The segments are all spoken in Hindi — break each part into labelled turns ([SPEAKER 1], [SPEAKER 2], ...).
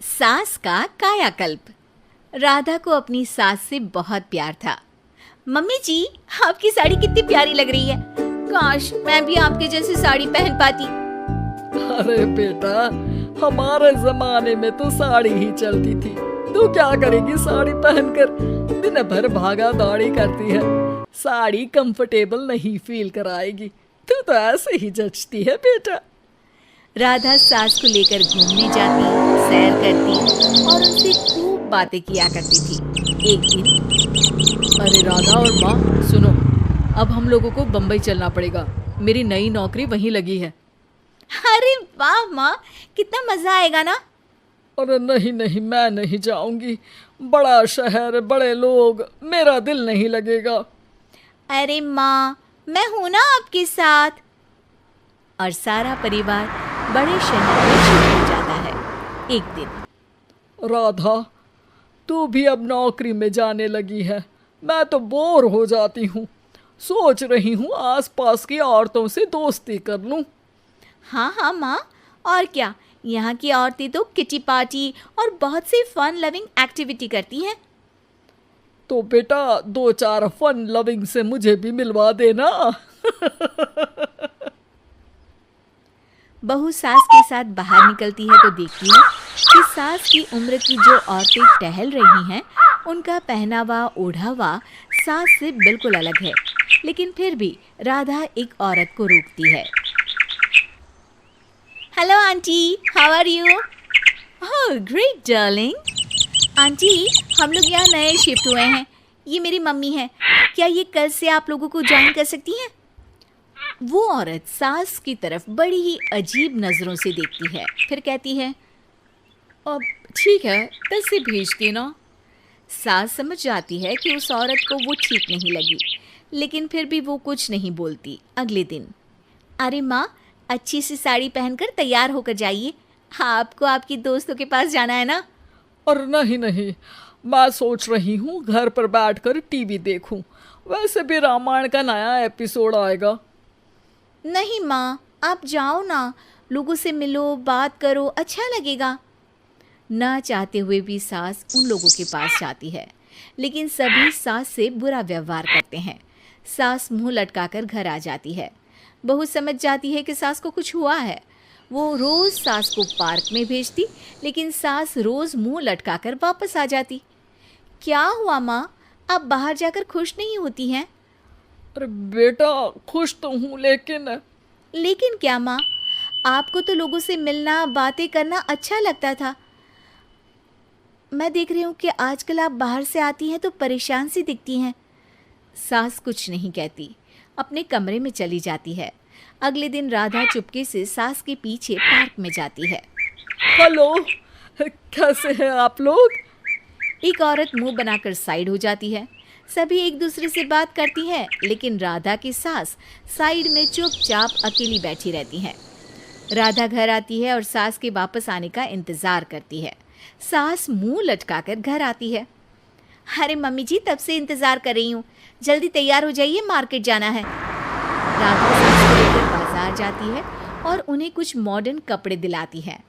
[SPEAKER 1] सास का कायाकल्प। राधा को अपनी सास से बहुत प्यार था। मम्मी जी, आपकी साड़ी कितनी प्यारी लग रही है। काश मैं भी आपके जैसी साड़ी पहन पाती।
[SPEAKER 2] अरे बेटा, हमारे जमाने में तो साड़ी ही चलती थी। तू क्या करेगी साड़ी पहनकर? दिन भर भागा दौड़ी करती है। साड़ी कंफर्टेबल नहीं फील कराएगी। तू तो ऐसे ही जचती है बेटा।
[SPEAKER 1] राधा सास को लेकर घूमने जाती, सैर करती और उनसे खूब बातें किया करती थी। एक दिन,
[SPEAKER 2] अरे राधा और माँ सुनो, अब हम लोगों को बम्बई चलना पड़ेगा। मेरी नई नौकरी वहीं लगी है।
[SPEAKER 1] अरे वाह माँ, कितना मजा आएगा ना।
[SPEAKER 2] अरे नहीं नहीं, मैं नहीं जाऊंगी। बड़ा शहर, बड़े लोग, मेरा दिल नहीं लगेगा।
[SPEAKER 1] अरे माँ, मैं हूं ना आपके साथ। और सारा परिवार बड़े शहर में शिफ्ट हो जाता है। एक दिन,
[SPEAKER 2] राधा, तू भी अब नौकरी में जाने लगी है। मैं तो बोर हो जाती हूँ। सोच रही हूँ आसपास की औरतों से दोस्ती कर लूँ।
[SPEAKER 1] हाँ हाँ माँ, और क्या, यहाँ की औरतें तो किटी पार्टी और बहुत सी फन लविंग एक्टिविटी करती हैं।
[SPEAKER 2] तो बेटा, 2-4 फन लविंग से मुझे भी मिलवा देना।
[SPEAKER 1] बहू सास के साथ बाहर निकलती है तो देखती है कि सास की उम्र की जो औरतें टहल रही हैं, उनका पहनावा ओढ़ावा सास से बिल्कुल अलग है। लेकिन फिर भी राधा एक औरत को रोकती है। Hello aunty, how are you? Oh great darling. Aunty, हम लोग यहाँ नए शिफ्ट हुए हैं। ये मेरी मम्मी है। क्या ये कल से आप लोगों को ज्वाइन कर सकती हैं? वो औरत सास की तरफ बड़ी ही अजीब नज़रों से देखती है, फिर कहती है,
[SPEAKER 2] अब ठीक है, पैसे भेज देना।
[SPEAKER 1] सास समझ जाती है कि उस औरत को वो ठीक नहीं लगी, लेकिन फिर भी वो कुछ नहीं बोलती। अगले दिन, अरे माँ, अच्छी सी साड़ी पहनकर तैयार होकर जाइए। आपको आपकी दोस्तों के पास जाना है ना।
[SPEAKER 2] और नहीं नहीं, मैं सोच रही हूँ घर पर बैठकर टीवी देखूं। वैसे भी रामायण का नया एपिसोड आएगा।
[SPEAKER 1] नहीं माँ, आप जाओ ना, लोगों से मिलो, बात करो, अच्छा लगेगा। ना चाहते हुए भी सास उन लोगों के पास जाती है, लेकिन सभी सास से बुरा व्यवहार करते हैं। सास मुंह लटकाकर घर आ जाती है। बहू समझ जाती है कि सास को कुछ हुआ है। वो रोज़ सास को पार्क में भेजती, लेकिन सास रोज़ मुंह लटकाकर वापस आ जाती। क्या हुआ माँ, आप बाहर जाकर खुश नहीं होती हैं?
[SPEAKER 2] अरे बेटा, खुश तो हूँ,
[SPEAKER 1] लेकिन क्या माँ, आपको तो लोगों से मिलना, बातें करना अच्छा लगता था। मैं देख रही हूँ कि आजकल आप बाहर से आती हैं तो परेशान सी दिखती हैं। सास कुछ नहीं कहती, अपने कमरे में चली जाती है। अगले दिन राधा चुपके से सास के पीछे पार्क में जाती है।
[SPEAKER 2] हेलो, कैसे हैं आप लोग?
[SPEAKER 1] एक औरत मुंह बनाकर साइड हो जाती है। सभी एक दूसरे से बात करती हैं, लेकिन राधा की सास साइड में चुपचाप अकेली बैठी रहती हैं। राधा घर आती है और सास के वापस आने का इंतज़ार करती है। सास मुंह लटकाकर घर आती है। अरे मम्मी जी, तब से इंतज़ार कर रही हूँ, जल्दी तैयार हो जाइए, मार्केट जाना है। राधा सास को लेकर बाजार जाती है और उन्हें कुछ मॉडर्न कपड़े दिलाती है।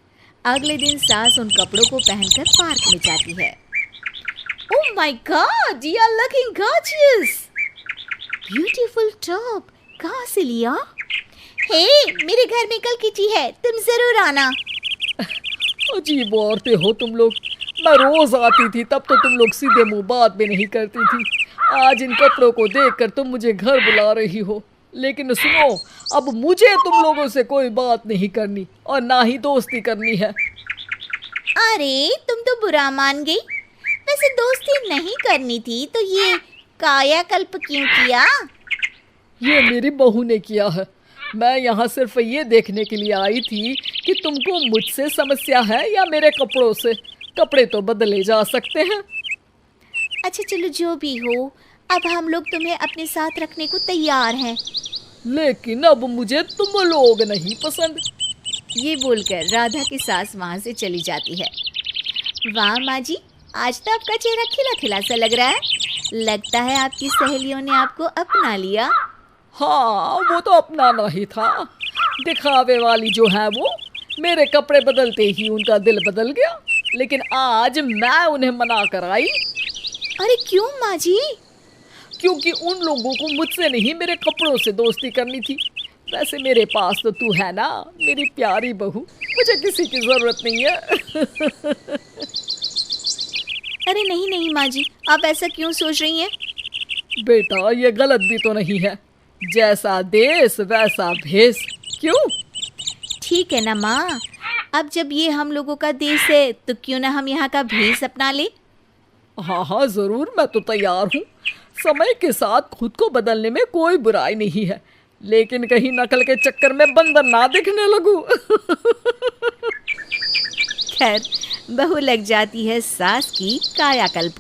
[SPEAKER 1] अगले दिन सास उन कपड़ों को पहनकर पार्क में जाती है। Oh my God, you are looking gorgeous. Beautiful top. कहाँ से लिया? हे, मेरे घर में कल किटी है, तुम जरूर आना।
[SPEAKER 2] अजीब औरतें हो तुम लोग। मैं रोज आती थी, तब तो तुम लोग सीधे मुंह बात भी नहीं करती थी। आज इन कपड़ों को देखकर तुम मुझे घर बुला रही हो। लेकिन सुनो, अब मुझे तुम लोगों से कोई बात नहीं करनी और ना ही दोस्ती करनी है।
[SPEAKER 1] अरे, तुम तो बुरा मान गई। वैसे दोस्ती नहीं करनी थी तो ये कायाकल्प क्यों किया?
[SPEAKER 2] ये मेरी बहू ने किया है। मैं यहाँ सिर्फ ये देखने के लिए आई थी कि तुमको मुझसे समस्या है या मेरे कपड़ों से। कपड़े तो बदले जा सकते हैं।
[SPEAKER 1] अच्छा चलो, जो भी हो, अब हम लोग तुम्हें अपने साथ रखने को तैयार हैं।
[SPEAKER 2] लेकिन अब मुझे तुम लोग नहीं पसंद।
[SPEAKER 1] ये बोलकर राधा की सास वहाँ से चली जाती है। वाह माँ जी, आज तो आपका चेहरा खिला खिला सा लग रहा है। लगता है आपकी सहेलियों ने आपको अपना लिया।
[SPEAKER 2] हाँ, वो तो अपनाना ही था। दिखावे वाली जो है वो, मेरे कपड़े बदलते ही उनका दिल बदल गया। लेकिन आज मैं उन्हें मना कर आई,
[SPEAKER 1] अरे क्यों माँ जी?
[SPEAKER 2] क्योंकि उन लोगों को मुझसे नहीं मेरे कपड़ों से दोस्ती करनी थी। वैसे मेरे पास तो तू है ना, मेरी प्यारी बहू, मुझे किसी की जरूरत नहीं है।
[SPEAKER 1] अरे नहीं नहीं माँ जी, आप ऐसा क्यों सोच रही हैं?
[SPEAKER 2] बेटा ये गलत भी तो नहीं है, जैसा देश वैसा भेष। क्यों?
[SPEAKER 1] ठीक है ना माँ, अब जब ये हम लोगों का देश है तो क्यों ना हम यहाँ का भेष अपना ले।
[SPEAKER 2] हाँ हाँ जरूर, मैं तो तैयार हूँ। समय के साथ खुद को बदलने में कोई बुराई नहीं है, लेकिन कहीं नकल के चक्कर में बंदर ना दिखने लगूं।
[SPEAKER 1] खैर, बहू लग जाती है सास की कायाकल्प।